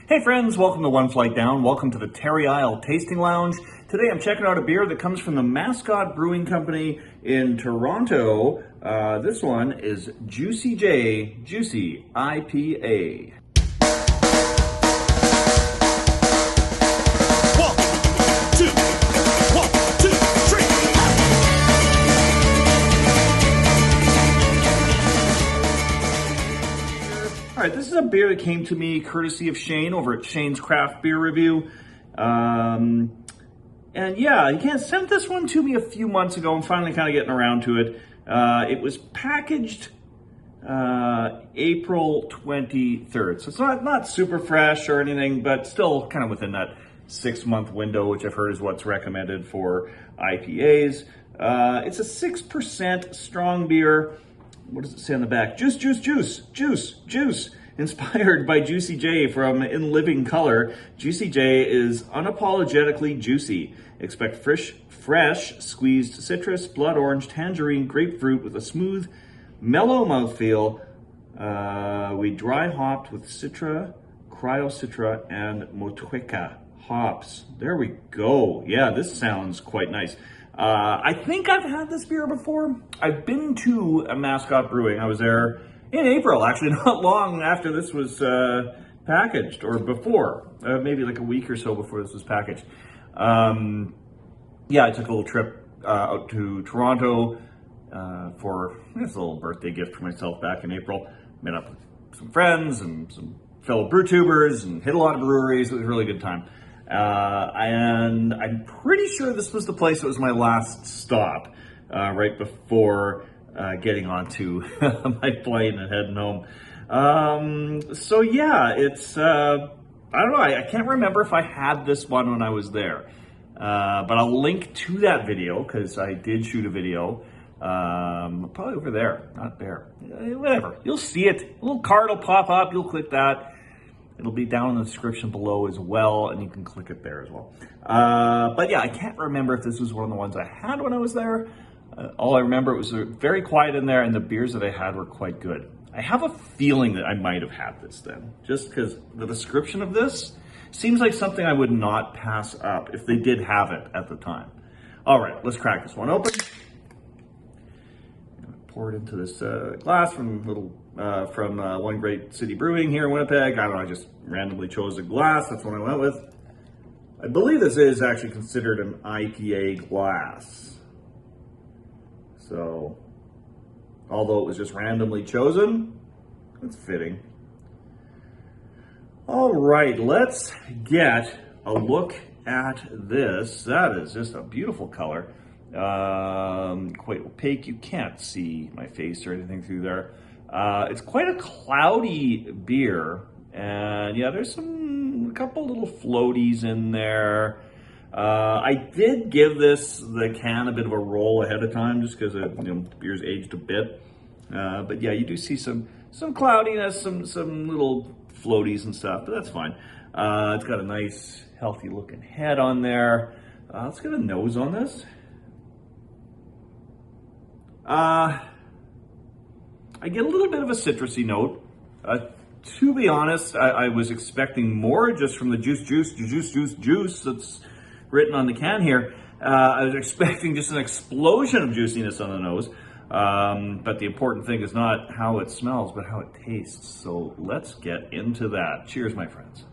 Hey friends, welcome to One Flight Down. Welcome to the Terry Isle Tasting Lounge. Today I'm checking out a beer that comes from the Mascot Brewing Company in Toronto. This one is Juicy J Juicy IPA. All right, this is a beer that came to me courtesy of Shane over at Shane's Craft Beer Review. And yeah, he sent this one to me a few months ago. I'm finally kind of getting around to it. It was packaged April 23rd. So it's not super fresh or anything, but still kind of within that 6-month window, which I've heard is what's recommended for IPAs. It's a 6% strong beer. What does it say on the back? Juice, juice, juice, juice, juice. Inspired by Juicy J from In Living Color, Juicy J is unapologetically juicy. Expect fresh squeezed citrus, blood orange, tangerine, grapefruit with a smooth, mellow mouthfeel. We dry hopped with Citra, Cryocitra, and Motueka hops. There we go. Yeah, this sounds quite nice. I think I've had this beer before. I've been to a Mascot Brewing. I was there in April, actually, not long after this was packaged, or before, maybe like a week or so before this was packaged. Yeah, I took a little trip out to Toronto for this little birthday gift for myself back in April. Met up with some friends and some fellow brew tubers and hit a lot of breweries. It was a really good time. And I'm pretty sure this was the place that was my last stop, right before getting onto my plane and heading home. So yeah, it's, I don't know, I can't remember if I had this one when I was there. But I'll link to that video, because I did shoot a video, probably over there, not there, whatever. You'll see it, a little card will pop up, you'll click that. It'll be down in the description below as well, and you can click it there as well. But yeah, I can't remember if this was one of the ones I had when I was there. All I remember, it was very quiet in there, and the beers that I had were quite good. I have a feeling that I might have had this then, just because the description of this seems like something I would not pass up if they did have it at the time. All right, let's crack this one open. Pour it into this glass from One Great City Brewing here in Winnipeg. I don't know, I just randomly chose a glass. That's what I went with. I believe this is actually considered an IPA glass. So, although it was just randomly chosen, it's fitting. All right, let's get a look at this. That is just a beautiful color. Quite opaque. You can't see my face or anything through there. It's quite a cloudy beer, and yeah, there's a couple little floaties in there. I did give the can a bit of a roll ahead of time, just because the beer's aged a bit. But yeah, you do see some cloudiness, some little floaties and stuff, but that's fine. It's got a nice, healthy looking head on there. Let's get a nose on this. I get a little bit of a citrusy note. To be honest, I was expecting more just from the juice that's written on the can here. I was expecting just an explosion of juiciness on the nose. But the important thing is not how it smells, but how it tastes. So let's get into that. Cheers, my friends.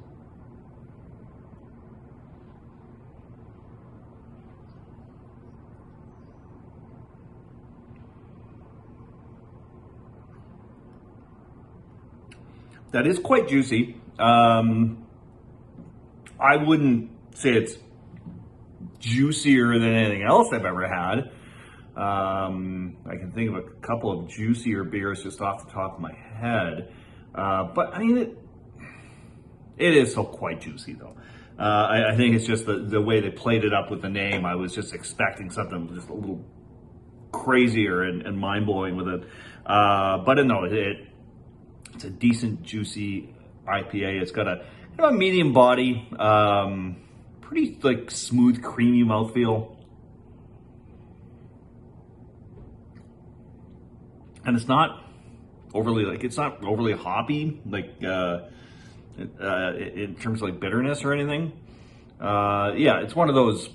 That is quite juicy. I wouldn't say it's juicier than anything else I've ever had. I can think of a couple of juicier beers just off the top of my head. But I mean, it is so quite juicy though. I think it's just the way they played it up with the name. I was just expecting something just a little crazier and mind-blowing with it. But no, it's a decent, juicy IPA. It's got a medium body, pretty like smooth, creamy mouthfeel. And it's not overly hoppy. Like in terms of like bitterness or anything. Yeah, it's one of those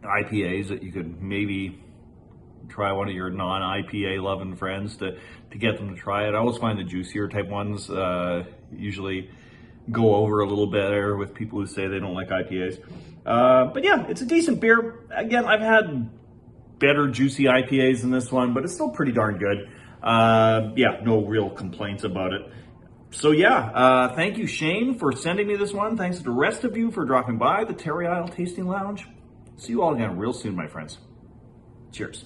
IPAs that you could maybe try one of your non-IPA loving friends to get them to try it. I always find the juicier type ones usually go over a little better with people who say they don't like IPAs. But yeah, it's a decent beer. Again, I've had better juicy IPAs than this one, but it's still pretty darn good. Yeah, no real complaints about it. So yeah, thank you, Shane, for sending me this one. Thanks to the rest of you for dropping by the Terry Isle Tasting Lounge. See you all again real soon, my friends. Cheers.